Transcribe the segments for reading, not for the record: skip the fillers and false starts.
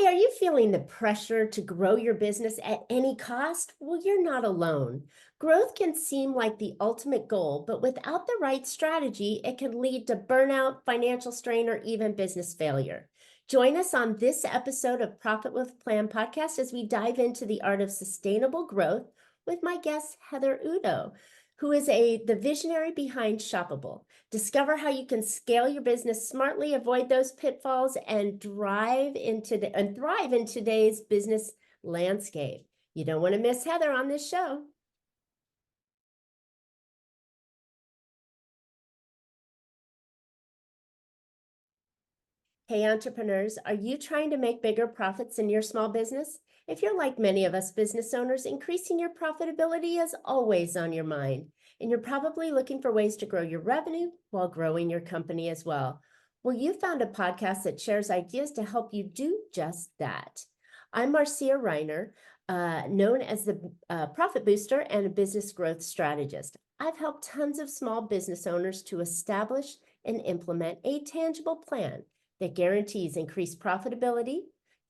Hey, are you feeling the pressure to grow your business at any cost? Well, you're not alone. Growth can seem like the ultimate goal, but without the right strategy, it can lead to burnout, financial strain, or even business failure. Join us on this episode of Profit with Plan podcast as we dive into the art of sustainable growth with my guest, Heather Udo, who is the visionary behind Shoppable. Discover how you can scale your business smartly, avoid those pitfalls, and thrive in today's business landscape. You don't want to miss Heather on this show. Hey, entrepreneurs, are you trying to make bigger profits in your small business? If you're like many of us business owners, increasing your profitability is always on your mind, and you're probably looking for ways to grow your revenue while growing your company as well. Well, you found a podcast that shares ideas to help you do just that. I'm Marcia Reiner, known as the Profit Booster and a business growth strategist. I've helped tons of small business owners to establish and implement a tangible plan that guarantees increased profitability,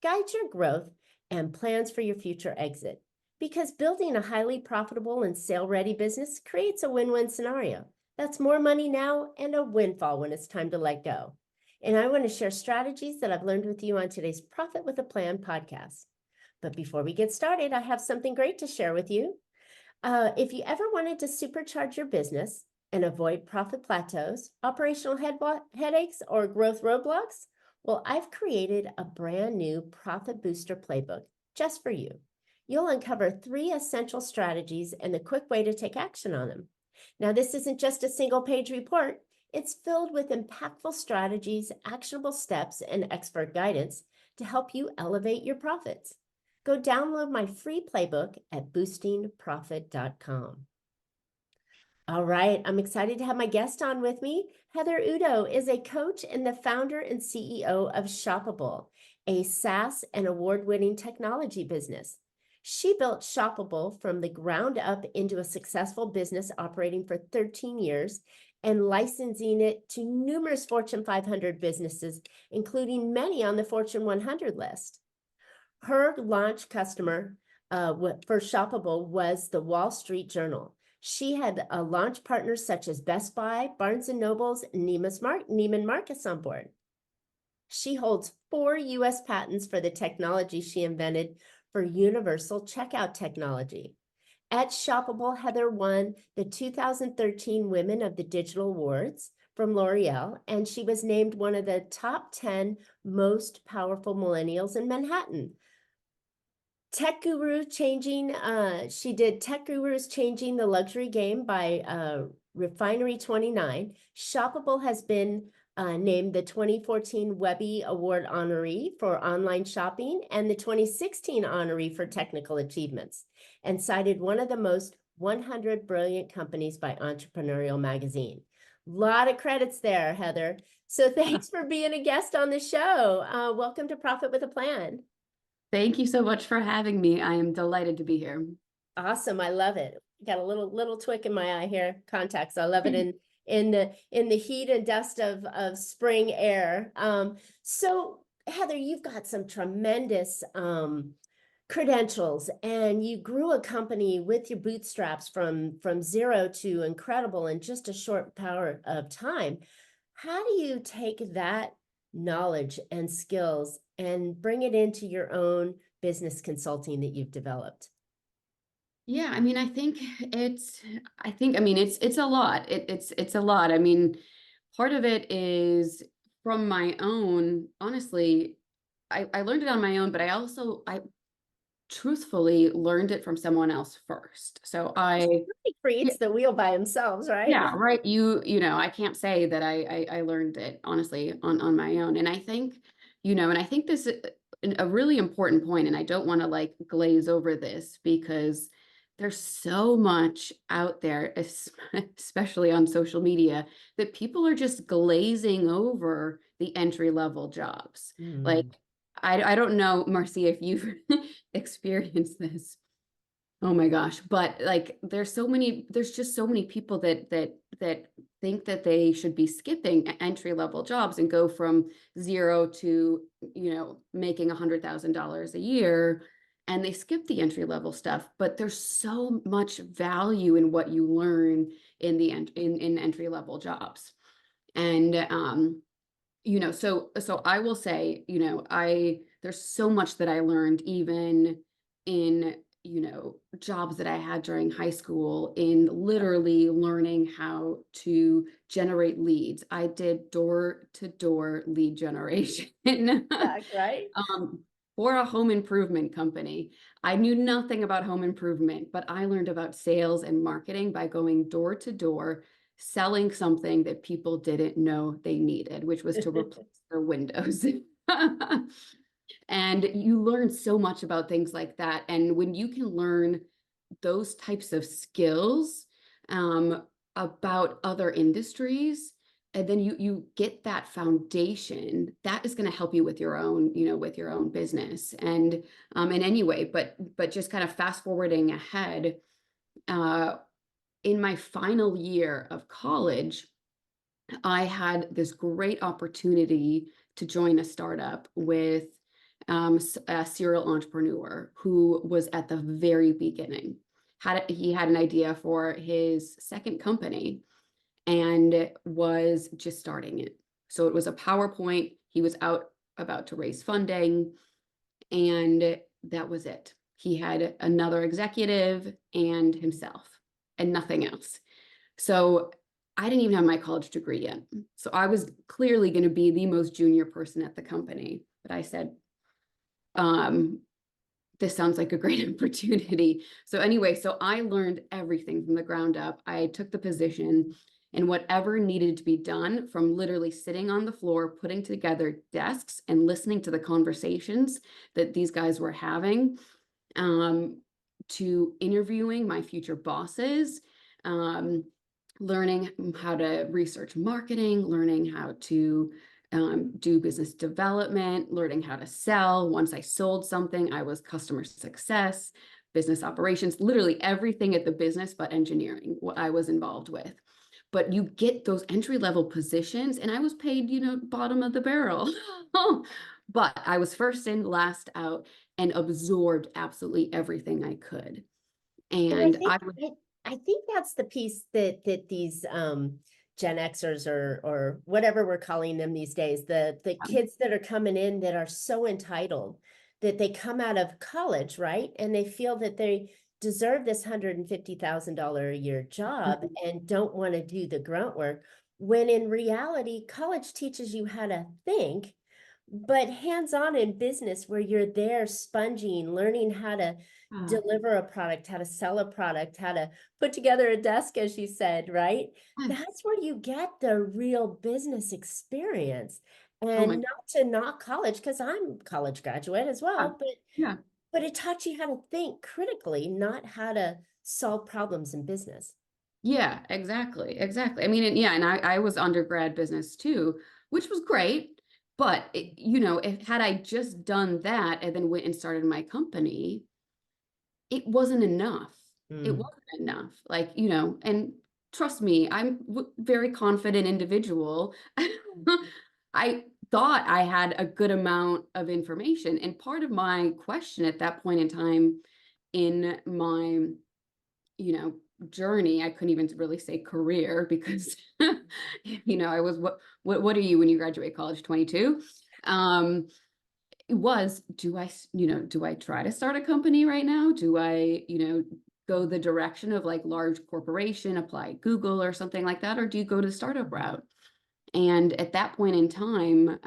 guides your growth, and plans for your future exit. Because building a highly profitable and sale-ready business creates a win-win scenario. That's more money now and a windfall when it's time to let go. And I want to share strategies that I've learned with you on today's Profit with a Plan podcast. But before we get started, I have something great to share with you. If you ever wanted to supercharge your business and avoid profit plateaus, operational headaches, or growth roadblocks, well, I've created a brand new Profit Booster playbook just for you. You'll uncover 3 essential strategies and a quick way to take action on them. Now, this isn't just a single-page report. It's filled with impactful strategies, actionable steps, and expert guidance to help you elevate your profits. Go download my free playbook at boostingprofit.com. All right, I'm excited to have my guest on with me. Heather Udo is a coach and the founder and CEO of Shoppable, a SaaS and award-winning technology business. She built Shoppable from the ground up into a successful business operating for 13 years and licensing it to numerous Fortune 500 businesses, including many on the Fortune 100 list. Her launch customer for Shoppable was the Wall Street Journal. She had launch partners such as Best Buy, Barnes & Noble's, Neiman Marcus on board. She holds 4 U.S. patents for the technology she invented for universal checkout technology. At Shoppable, Heather won the 2013 Women of the Digital Awards from L'Oreal, and she was named one of the top 10 most powerful millennials in Manhattan. She did Tech Gurus Changing the Luxury Game by Refinery 29. Shoppable has been named the 2014 Webby Award honoree for online shopping and the 2016 honoree for technical achievements, and cited one of the most 100 brilliant companies by Entrepreneurial Magazine. A lot of credits there, Heather. So thanks for being a guest on the show. Welcome to Profit with a Plan. Thank you so much for having me. I am delighted to be here. Awesome. I love it. Got a little twick in my eye here, contacts. I love it in the heat and dust of spring air. So Heather, you've got some tremendous credentials, and you grew a company with your bootstraps from zero to incredible in just a short power of time. How do you take that knowledge and skills and bring it into your own business consulting that you've developed? Yeah, I mean, it's a lot. It's a lot. I mean, part of it is from my own, honestly, I learned it on my own, but I truthfully learned it from someone else first. So Nobody creates the wheel by themselves, right? Yeah, right. You know, I can't say that I learned it honestly on my own. And I think, and I think this is a really important point, and I don't want to like glaze over this because there's so much out there, especially on social media, that people are just glazing over the entry level jobs. Like, I don't know, Marcia, if you've experienced this, Oh my gosh. But like there's just so many people that think that they should be skipping entry level jobs and go from zero to, making $100,000 a year. And they skip the entry level stuff, but there's so much value in what you learn in in entry level jobs. And so I will say, there's so much that I learned even in, jobs that I had during high school in literally learning how to generate leads. I did door to door lead generation. Yeah, right? For a home improvement company. I knew nothing about home improvement, but I learned about sales and marketing by going door to door, selling something that people didn't know they needed, which was to replace their windows. And you learn so much about things like that. And when you can learn those types of skills about other industries, and then you get that foundation that is going to help you with your own, with your own business. And in any way, but just kind of fast forwarding ahead, uh, in my final year of college, I had this great opportunity to join a startup with a serial entrepreneur who was at the very beginning. He had an idea for his second company and was just starting it. So it was a PowerPoint. He was about to raise funding, and that was it. He had another executive and himself and nothing else. So I didn't even have my college degree yet. So I was clearly going to be the most junior person at the company. But I said, um, this sounds like a great opportunity. So anyway, so I learned everything from the ground up. I took the position, and whatever needed to be done, from literally sitting on the floor, putting together desks and listening to the conversations that these guys were having, to interviewing my future bosses, um, learning how to research marketing, learning how to do business development, learning how to sell. Once I sold something, I was customer success, business operations, literally everything at the business, but engineering, what I was involved with. But you get those entry level positions, and I was paid, bottom of the barrel. But I was first in, last out, and absorbed absolutely everything I could. And I And think I was, I think that's the piece that these Gen Xers or whatever we're calling them these days, the kids that are coming in that are so entitled that they come out of college, right? And they feel that they deserve this $150,000 a year job and don't want to do the grunt work. When in reality, college teaches you how to think, but hands-on in business where you're there sponging, learning how to deliver a product, how to sell a product, how to put together a desk, as you said, right? That's where you get the real business experience. oh my, And not to knock college, because I'm a college graduate as yeah, well, yeah. but it taught you how to think critically, not how to solve problems in business. Yeah, exactly. Exactly. I mean, and I was undergrad business too, which was great. But if had I just done that and then went and started my company, it wasn't enough. It Mm. wasn't enough. Like, and trust me, I'm very confident individual. I thought I had a good amount of information. And part of my question at that point in time in my, you know, journey, I couldn't even really say career because, I was, what are you when you graduate college, 22? Was, do I try to start a company right now? Do I, go the direction of like large corporation, apply Google or something like that? Or do you go to the startup route? And at that point in time,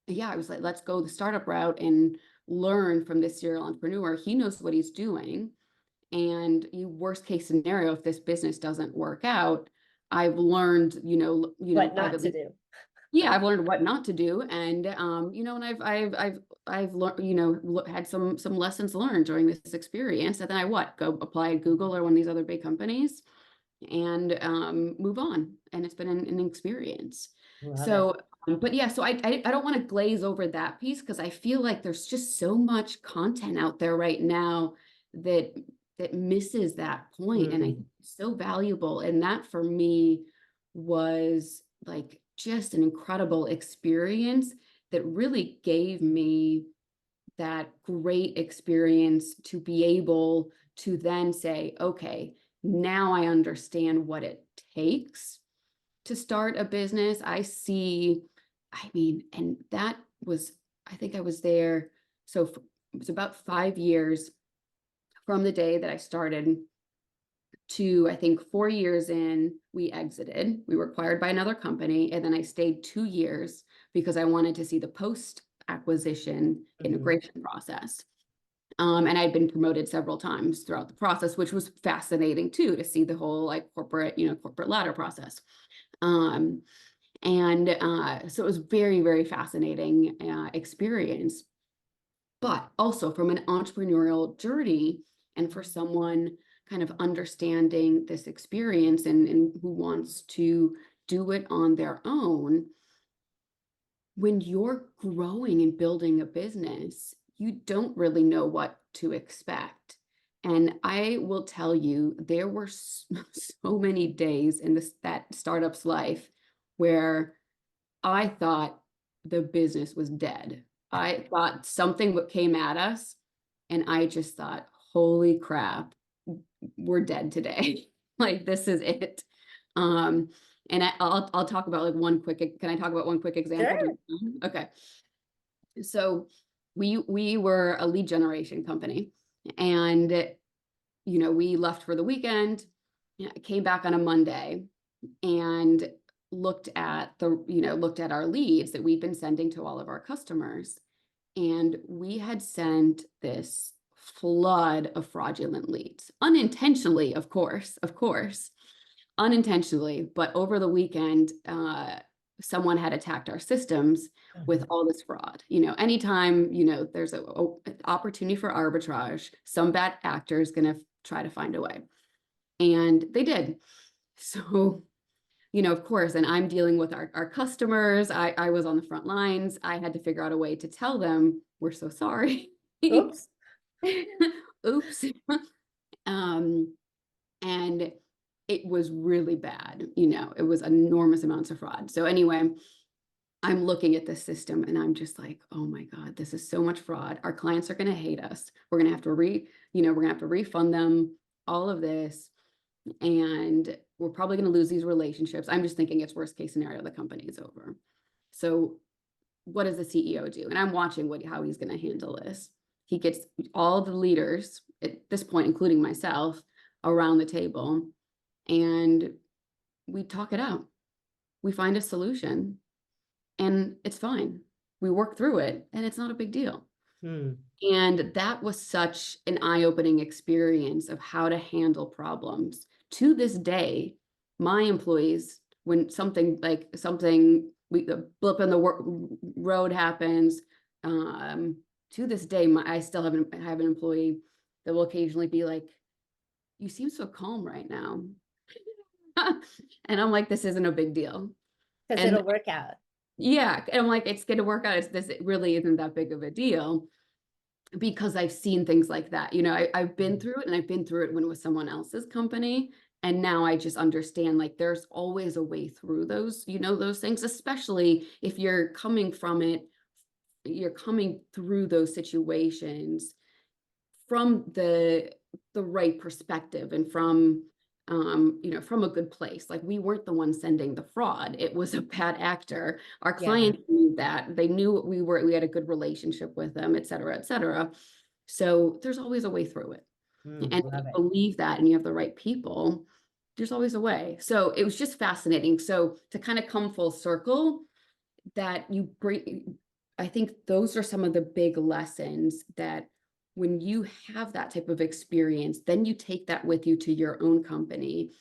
yeah, I was like, let's go the startup route and learn from this serial entrepreneur. He knows what he's doing. And you worst case scenario, if this business doesn't work out, I've learned, What I've not at to least, do. yeah, I've learned what not to do. And and I've learned, had some lessons learned during this experience. And then I go apply at Google or one of these other big companies and move on. And it's been an experience. Love it. So, but yeah, so I don't want to glaze over that piece because I feel like there's just so much content out there right now that misses that point. And I think it's so valuable. And that for me was like just an incredible experience that really gave me that great experience to be able to then say, okay, now I understand what it takes to start a business. I mean, and that was, I think I was there. So it was about 5 years from the day that I started to, I think 4 years in, we exited. We were acquired by another company. And then I stayed 2 years because I wanted to see the post-acquisition integration process. And I'd been promoted several times throughout the process, which was fascinating too, to see the whole like corporate ladder process. So it was very, very fascinating experience. But also from an entrepreneurial journey, and for someone kind of understanding this experience and who wants to do it on their own, when you're growing and building a business, you don't really know what to expect. And I will tell you, there were so many days in that startup's life where I thought the business was dead. I thought something came at us, and I just thought, holy crap, we're dead today. Like, this is it. And I'll talk about like can I talk about one quick example? Sure. Okay. So we were a lead generation company, and we left for the weekend, came back on a Monday, and looked at our leads that we'd been sending to all of our customers. And we had sent this flood of fraudulent leads, unintentionally, of course, unintentionally, but over the weekend, someone had attacked our systems with all this fraud. Anytime, there's an opportunity for arbitrage, some bad actor is going to try to find a way. And they did. So, of course, and I'm dealing with our customers. I was on the front lines. I had to figure out a way to tell them, we're so sorry. Oops. Oops. And it was really bad. It was enormous amounts of fraud. So anyway, I'm looking at this system and I'm just like, oh my God, this is so much fraud. Our clients are going to hate us. We're going to have to we're going to have to refund them all of this. And we're probably going to lose these relationships. I'm just thinking it's worst case scenario, the company is over. So what does the CEO do? And I'm watching how he's going to handle this. He gets all the leaders at this point, including myself, around the table, and we talk it out. We find a solution, and it's fine. We work through it, and it's not a big deal. And that was such an eye-opening experience of how to handle problems. To this day, my employees, when something a blip in the road happens, to this day, I still have an employee that will occasionally be like, you seem so calm right now. And I'm like, this isn't a big deal. Because it'll work out. Yeah. And I'm like, it's going to work out. It really isn't that big of a deal, because I've seen things like that. I've been through it, and I've been through it when it was someone else's company. And now I just understand, like, there's always a way through those, those things, especially if you're coming from it, you're coming through those situations from the right perspective and from from a good place. Like, we weren't the ones sending the fraud. It was a bad actor. Our clients knew that. They knew we had a good relationship with them, et cetera, et cetera. So there's always a way through it. And if you believe that and you have the right people, there's always a way. So it was just fascinating. So to kind of come full circle, that you bring, I think those are some of the big lessons, that when you have that type of experience, then you take that with you to your own company.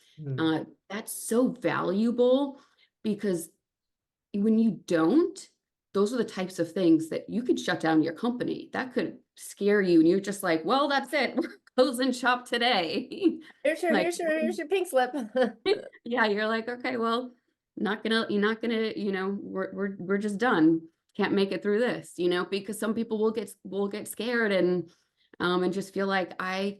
That's so valuable, because when you don't, those are the types of things that you could shut down your company. That could scare you. And you're just like, well, that's it. We're closing shop today. Here's your pink slip. Yeah. You're like, okay, well, you're not gonna, we're just done. Can't make it through this, because some people will get scared and and just feel like I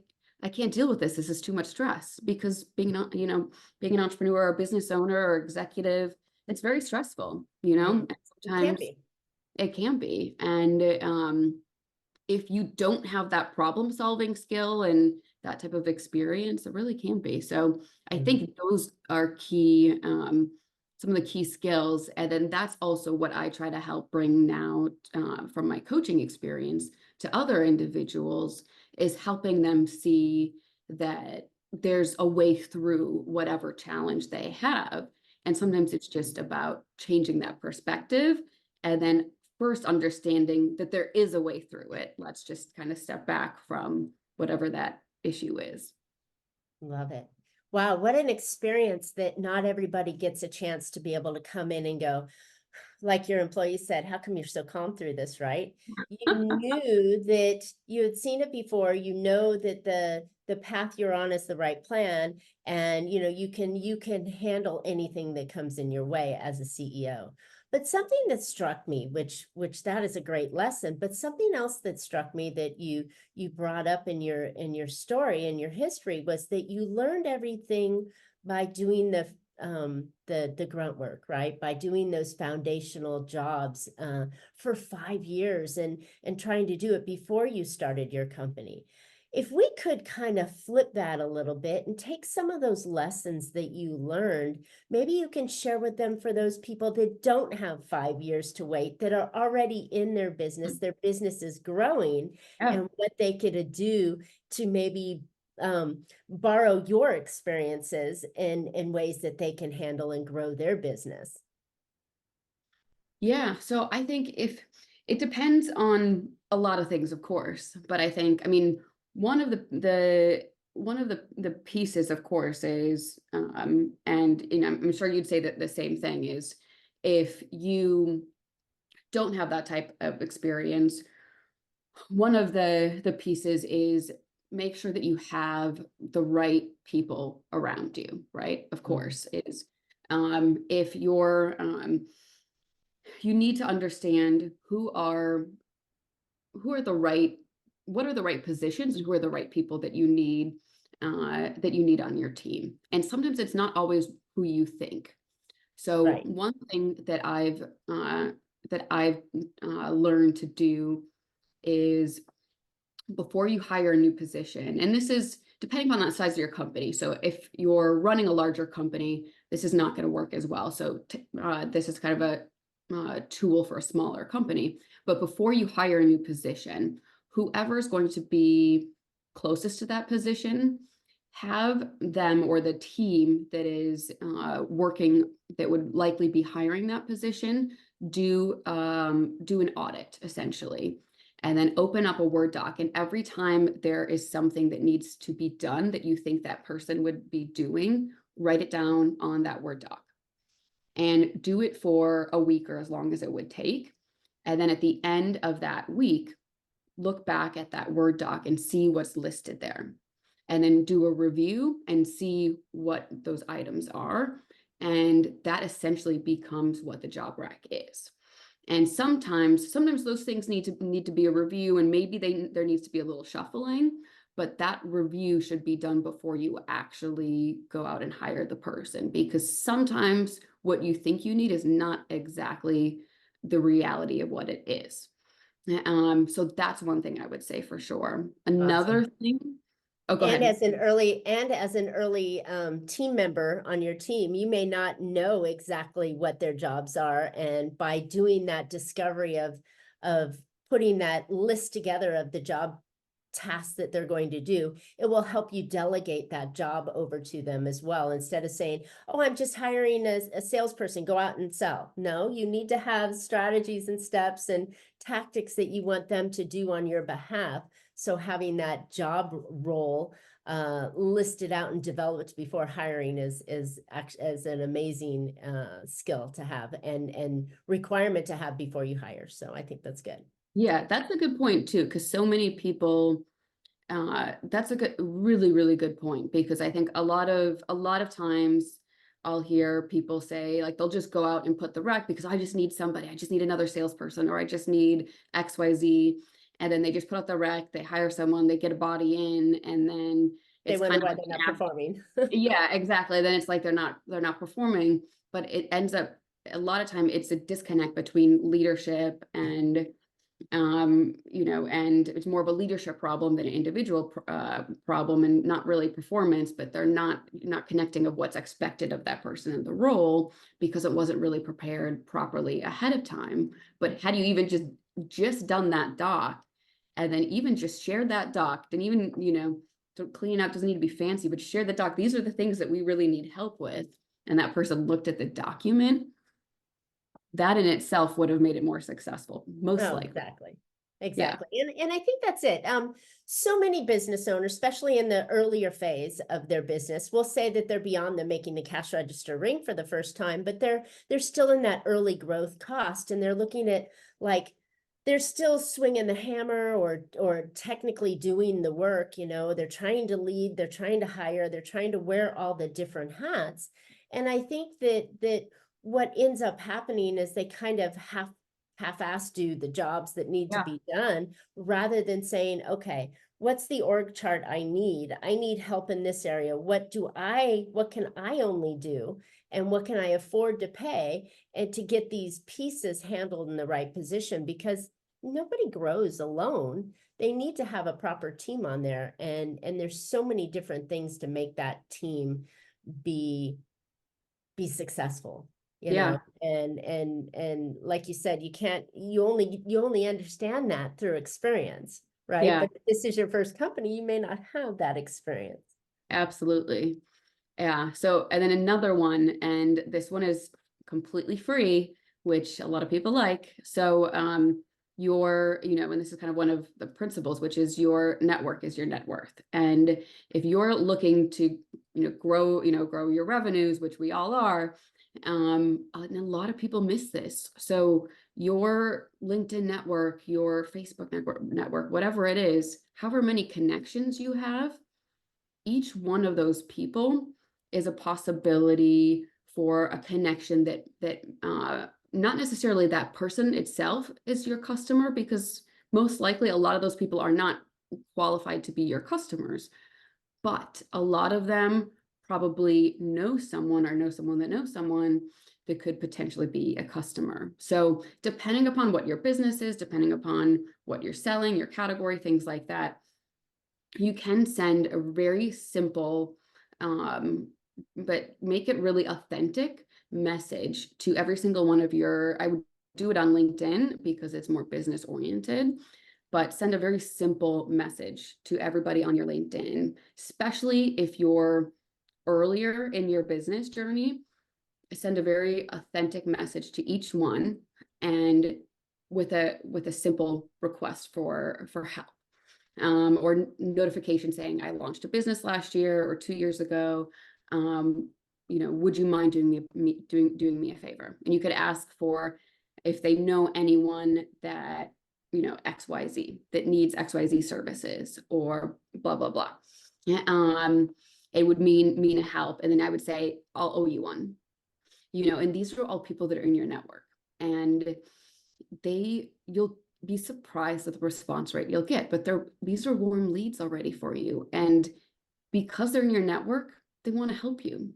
can't deal with this. This is too much stress, because being being an entrepreneur or business owner or executive, it's very stressful, Mm, and it can sometimes be. it can be. And if you don't have that problem solving skill and that type of experience, it really can be. So I Mhm. think those are key, some of the key skills. And then that's also what I try to help bring now, from my coaching experience to other individuals, is helping them see that there's a way through whatever challenge they have. And sometimes it's just about changing that perspective, and then first understanding that there is a way through it. Let's just kind of step back from whatever that issue is. Love it. Wow, what an experience that not everybody gets a chance to be able to come in and go, like your employee said, how come you're so calm through this, right? You knew that you had seen it before, you know that the path you're on is the right plan, and you can handle anything that comes in your way as a CEO. But something that struck me, which that is a great lesson, but something else that struck me that you brought up in your story and your history was that you learned everything by doing the grunt work, right? By doing those foundational jobs for 5 years and trying to do it before you started your company. If we could kind of flip that a little bit and take some of those lessons that you learned, maybe you can share with them for those people that don't have 5 years to wait, that are already in their business is growing, Yeah. and what they could do to maybe borrow your experiences in ways that they can handle and grow their business. Yeah. So I think if it depends on a lot of things, of course, but I mean, one of the pieces, of course, is, and I'm sure you'd say that the same thing is, if you don't have that type of experience, one of the pieces is make sure that you have the right people around you, right? Of Mhm. course, is, if you're, you need to understand who are the right, what are the right positions, and who are the right people that you need on your team. And sometimes it's not always who you think. So Right. one thing that I've learned to do is, before you hire a new position, and this is depending on the size of your company. So if you're running a larger company, this is not going to work as well. So this is kind of a tool for a smaller company. But before you hire a new position, whoever is going to be closest to that position, have them or the team that is working, that would likely be hiring that position, do an audit, essentially, and then open up a Word doc. And every time there is something that needs to be done that you think that person would be doing, write it down on that Word doc and do it for a week or as long as it would take. And then at the end of that week, look back at that Word doc and see what's listed there. And then do a review and see what those items are. And that essentially becomes what the job rec is. And sometimes those things need to be a review, and maybe there needs to be a little shuffling, but that review should be done before you actually go out and hire the person, because sometimes what you think you need is not exactly the reality of what it is. So that's one thing I would say for sure. Another Awesome. thing, oh, go And ahead. as an early team member on your team, you may not know exactly what their jobs are. And by doing that discovery of putting that list together of the job tasks that they're going to do, it will help you delegate that job over to them as well. Instead of saying, oh, I'm just hiring a salesperson, go out and sell. No, you need to have strategies and steps and tactics that you want them to do on your behalf. So having that job role listed out and developed before hiring is an amazing skill to have and requirement to have before you hire. So I think that's good. Yeah, that's a good point too, because so many people, that's a really good point, because I think a lot of times I'll hear people say, like, they'll just go out and put the rec because I just need somebody, I just need another salesperson, or I just need XYZ. and then they just put out the rec, they hire someone, they get a body in, and then They it's wonder kind of why like they're an not performing. yeah, exactly. Then it's like they're not performing, but it ends up a lot of time it's a disconnect between leadership and and it's more of a leadership problem than an individual problem, and not really performance, but they're not connecting of what's expected of that person in the role because it wasn't really prepared properly ahead of time. But had you even just done that doc, and then even just shared that doc, then even to clean up doesn't need to be fancy, but share the doc, these are the things that we really need help with, and that person looked at the document, that in itself would have made it more successful, most Oh, likely. exactly. Yeah. Exactly. And I think that's it. So many business owners, especially in the earlier phase of their business, will say that they're beyond them making the cash register ring for the first time, but they're still in that early growth cost, and they're looking at like they're still swinging the hammer or technically doing the work, they're trying to lead, they're trying to hire, they're trying to wear all the different hats. And I think that what ends up happening is they kind of half-ass do the jobs that need to Yeah. be done, rather than saying, okay, what's the org chart I need? I need help in this area. What can I only do? And what can I afford to pay? And to get these pieces handled in the right position, because nobody grows alone. They need to have a proper team on there. And there's so many different things to make that team be successful, Yeah. and like you said, you only understand that through experience, right? Yeah, But if this is your first company, you may not have that experience. absolutely. Yeah. So, and then another one, and this one is completely free, which a lot of people like. So, and this is kind of one of the principles, which is your network is your net worth. And if you're looking to, grow your revenues, which we all are, and a lot of people miss this. So your LinkedIn network, your Facebook network, whatever it is, however many connections you have, each one of those people is a possibility for a connection that not necessarily that person itself is your customer, because most likely a lot of those people are not qualified to be your customers, but a lot of them probably know someone or know someone that knows someone that could potentially be a customer. So depending upon what your business is, depending upon what you're selling, your category, things like that, you can send a very simple, but make it really authentic message to every single one of I would do it on LinkedIn because it's more business oriented, but send a very simple message to everybody on your LinkedIn, especially if you're earlier in your business journey. Send a very authentic message to each one, and with a simple request for help, or notification saying, I launched a business last year or 2 years ago. Would you mind doing me a favor? And you could ask for if they know anyone that, XYZ that needs XYZ services or blah, blah, blah. It would mean a help. And then I would say, I'll owe you one, and these are all people that are in your network, and you'll be surprised at the response rate you'll get, but these are warm leads already for you. And because they're in your network, they want to help you.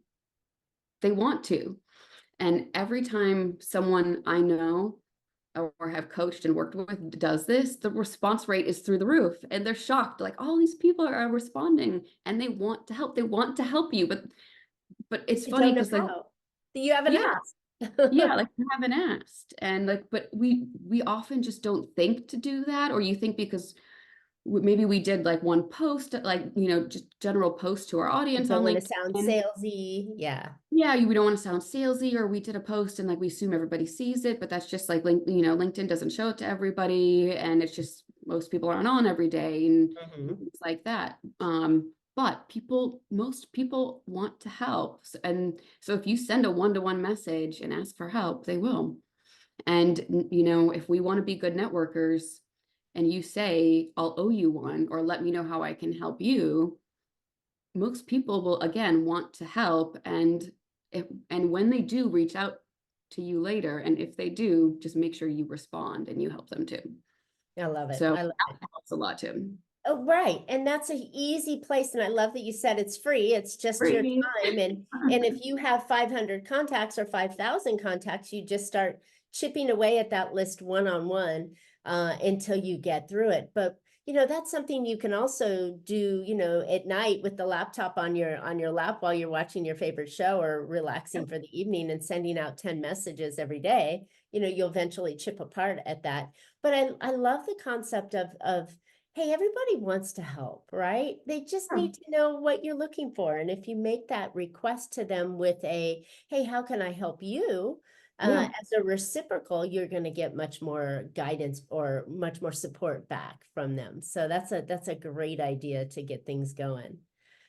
They want to. And every time someone I know or have coached and worked with does this, the response rate is through the roof, and they're shocked, like, all these people are responding and they want to help. They want to help you, but it's You funny don't know because, like, how. You haven't yeah, asked. yeah, like you haven't asked. And like, but we often just don't think to do that. Or you think because maybe we did like one post, like, just general post to our You audience on don't want to sound LinkedIn. salesy. Yeah. Yeah, we don't want to sound salesy, or we did a post and like we assume everybody sees it, but that's just like LinkedIn doesn't show it to everybody, and it's just most people aren't on every day and Mhm. things like that. But most people want to help, and so if you send a one-to-one message and ask for help, they will. And if we want to be good networkers, and you say, I'll owe you one, or let me know how I can help you, most people will again want to help. And when they do reach out to you later, and if they do, just make sure you respond and you help them too. I love it. So I love that it. helps a lot too. Oh, right. And that's an easy place. And I love that you said it's free. It's just your Free. time. And if you have 500 contacts or 5,000 contacts, you just start chipping away at that list one-on-one until you get through it. But that's something you can also do, at night with the laptop on your lap while you're watching your favorite show or relaxing for the evening and sending out 10 messages every day. You'll eventually chip apart at that. But I love the concept of hey, everybody wants to help, right? They just Yeah. need to know what you're looking for. And if you make that request to them with a, hey, how can I help you? Yeah. As a reciprocal, you're going to get much more guidance or much more support back from them. So that's a great idea to get things going.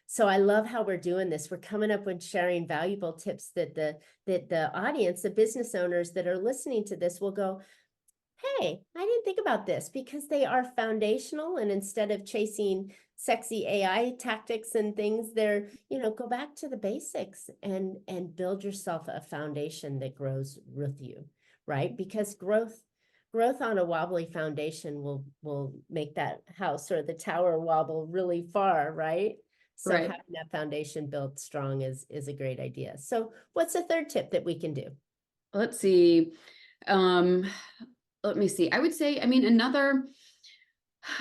So I love how we're doing this. We're coming up with sharing valuable tips that the audience, the business owners that are listening to this will go, hey, I didn't think about this, because they are foundational. And instead of chasing sexy AI tactics and things, they're, go back to the basics and build yourself a foundation that grows with you, right? Because growth on a wobbly foundation will make that house or the tower wobble really far, right? So Right. having that foundation built strong is a great idea. So what's the third tip that we can do? Let's see. Um, Let me see. I would say, I mean, another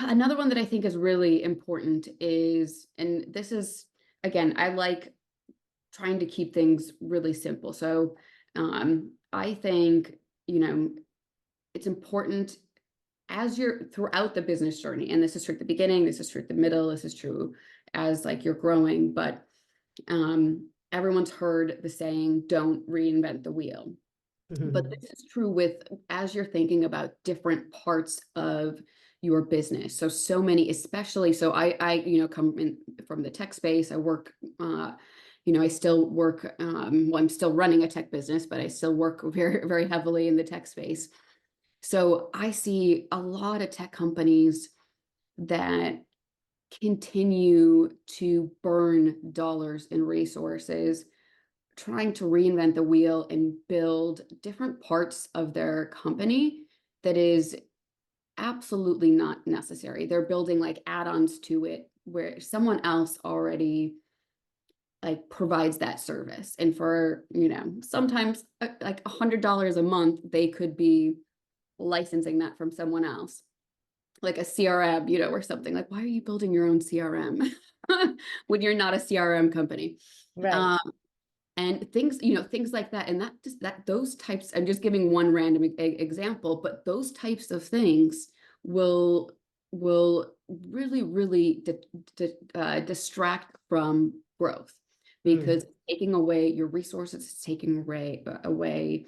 one that I think is really important is, and this is, again, I like trying to keep things really simple. So I think, it's important as you're throughout the business journey, and this is true at the beginning, this is true at the middle, this is true as like you're growing, but everyone's heard the saying, don't reinvent the wheel. But this is true with as you're thinking about different parts of your business. So many, especially, so I come in from the tech space. I work, I still work, well, I'm still running a tech business, but I still work very, very heavily in the tech space. So I see a lot of tech companies that continue to burn dollars and resources trying to reinvent the wheel and build different parts of their company that is absolutely not necessary. They're building like add-ons to it where someone else already like provides that service. And for, sometimes like $100 a month, they could be licensing that from someone else, like a CRM, or something. Like, why are you building your own CRM when you're not a CRM company? Right. And things like that. And those types, I'm just giving one random example, but those types of things will really, really distract from growth, because taking away your resources, taking away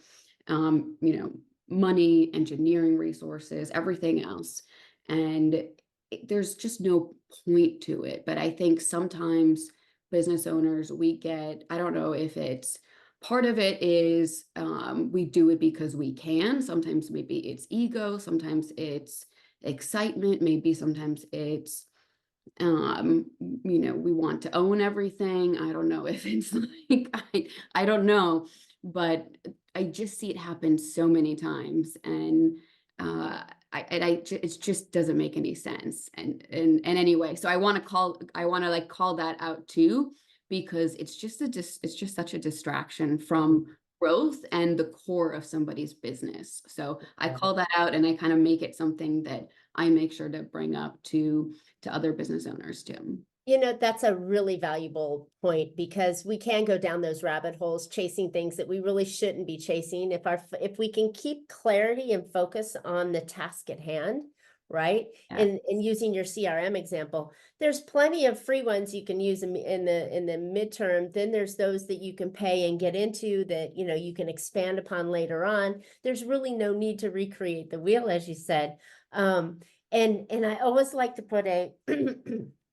money, engineering resources, everything else. And there's just no point to it. But I think sometimes business owners, I don't know if it's part of it is we do it because we can. Sometimes maybe it's ego, sometimes it's excitement, maybe sometimes it's we want to own everything. I don't know if it's like I don't know, but I just see it happen so many times, and it just doesn't make any sense. And anyway, so I want to like call that out too, because it's just such a distraction from growth and the core of somebody's business. So I call that out, and I kind of make it something that I make sure to bring up to other business owners too. That's a really valuable point, because we can go down those rabbit holes chasing things that we really shouldn't be chasing. If we can keep clarity and focus on the task at hand, right? Yeah. And using your CRM example, there's plenty of free ones you can use in the midterm. Then there's those that you can pay and get into that, you can expand upon later on. There's really no need to recreate the wheel, as you said. And I always like to put a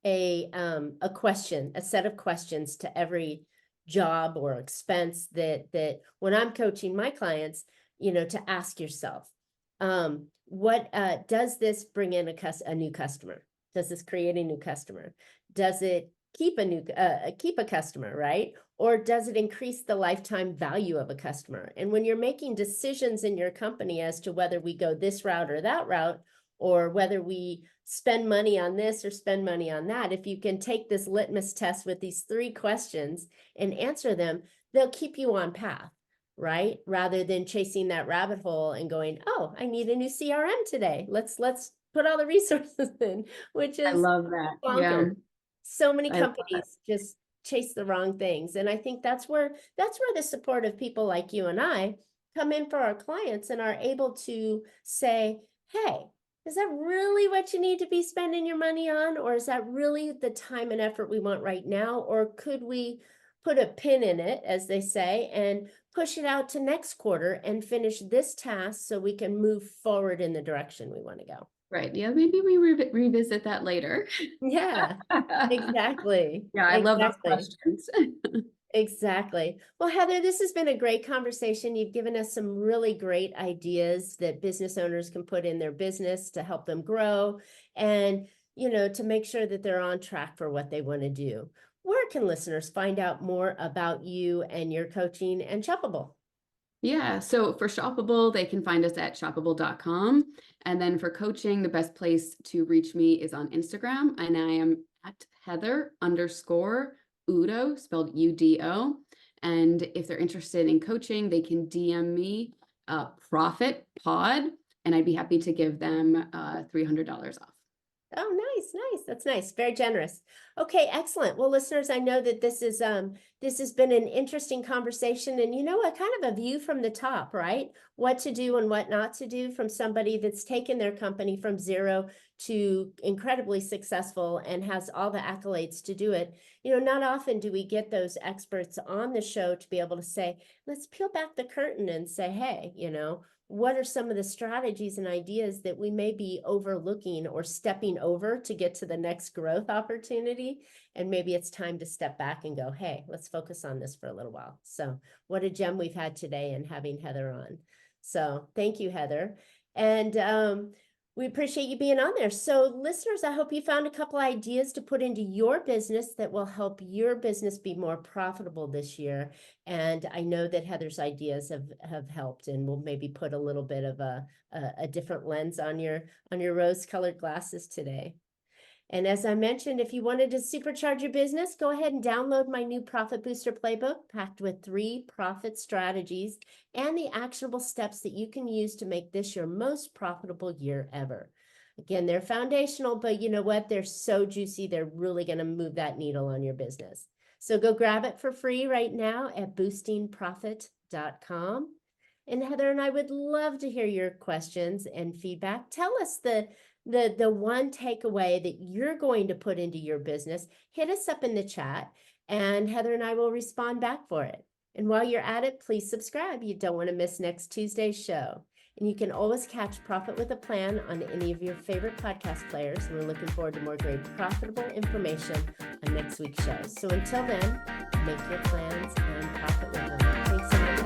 a set of questions to every job or expense that when I'm coaching my clients, to ask yourself, what does this bring in a new customer? Does this create a new customer? Does it keep a customer, right? Or does it increase the lifetime value of a customer? And when you're making decisions in your company as to whether we go this route or that route, or whether we spend money on this or spend money on that. If you can take this litmus test with these 3 questions and answer them, they'll keep you on path, right? Rather than chasing that rabbit hole and going, oh, I need a new CRM today. Let's put all the resources in, which I is love that. Yeah, bonkers. So many I love that. companies just chase the wrong things. And I think that's where the support of people like you and I come in for our clients and are able to say, hey, is that really what you need to be spending your money on? Or is that really the time and effort we want right now? Or could we put a pin in it, as they say, and push it out to next quarter and finish this task so we can move forward in the direction we want to go? Right. Yeah, maybe we revisit that later. Yeah, exactly. Yeah, I love those Exactly. questions. Exactly. Well, Heather, this has been a great conversation. You've given us some really great ideas that business owners can put in their business to help them grow and, to make sure that they're on track for what they want to do. Where can listeners find out more about you and your coaching and Shoppable? Yeah, so for Shoppable, they can find us at shoppable.com. And then for coaching, the best place to reach me is on Instagram, and I am at Heather_Udo, spelled UDO. And if they're interested in coaching, they can DM me Profit Pod, and I'd be happy to give them $300 off. Oh, nice, nice. That's nice. Very generous. Okay, excellent. Well, listeners, I know that this has been an interesting conversation, and a kind of a view from the top, right? What to do and what not to do from somebody that's taken their company from zero to incredibly successful and has all the accolades to do it. Not often do we get those experts on the show to be able to say, let's peel back the curtain and say, hey, what are some of the strategies and ideas that we may be overlooking or stepping over to get to the next growth opportunity? And maybe it's time to step back and go, hey, let's focus on this for a little while. So what a gem we've had today in having Heather on. So thank you, Heather. And we appreciate you being on there. So listeners, I hope you found a couple ideas to put into your business that will help your business be more profitable this year. And I know that Heather's ideas have helped, and will maybe put a little bit of a different lens on your rose-colored glasses today. And as I mentioned, if you wanted to supercharge your business, go ahead and download my new Profit Booster Playbook, packed with 3 profit strategies and the actionable steps that you can use to make this your most profitable year ever. Again, they're foundational, but you know what? They're so juicy. They're really going to move that needle on your business. So go grab it for free right now at boostingprofit.com. And Heather and I would love to hear your questions and feedback. Tell us the one takeaway that you're going to put into your business. Hit us up in the chat, and Heather and I will respond back for it. And while you're at it, please subscribe. You don't want to miss next Tuesday's show. And you can always catch Profit with a Plan on any of your favorite podcast players. And we're looking forward to more great profitable information on next week's show. So until then, make your plans and profit with them. Thanks so much.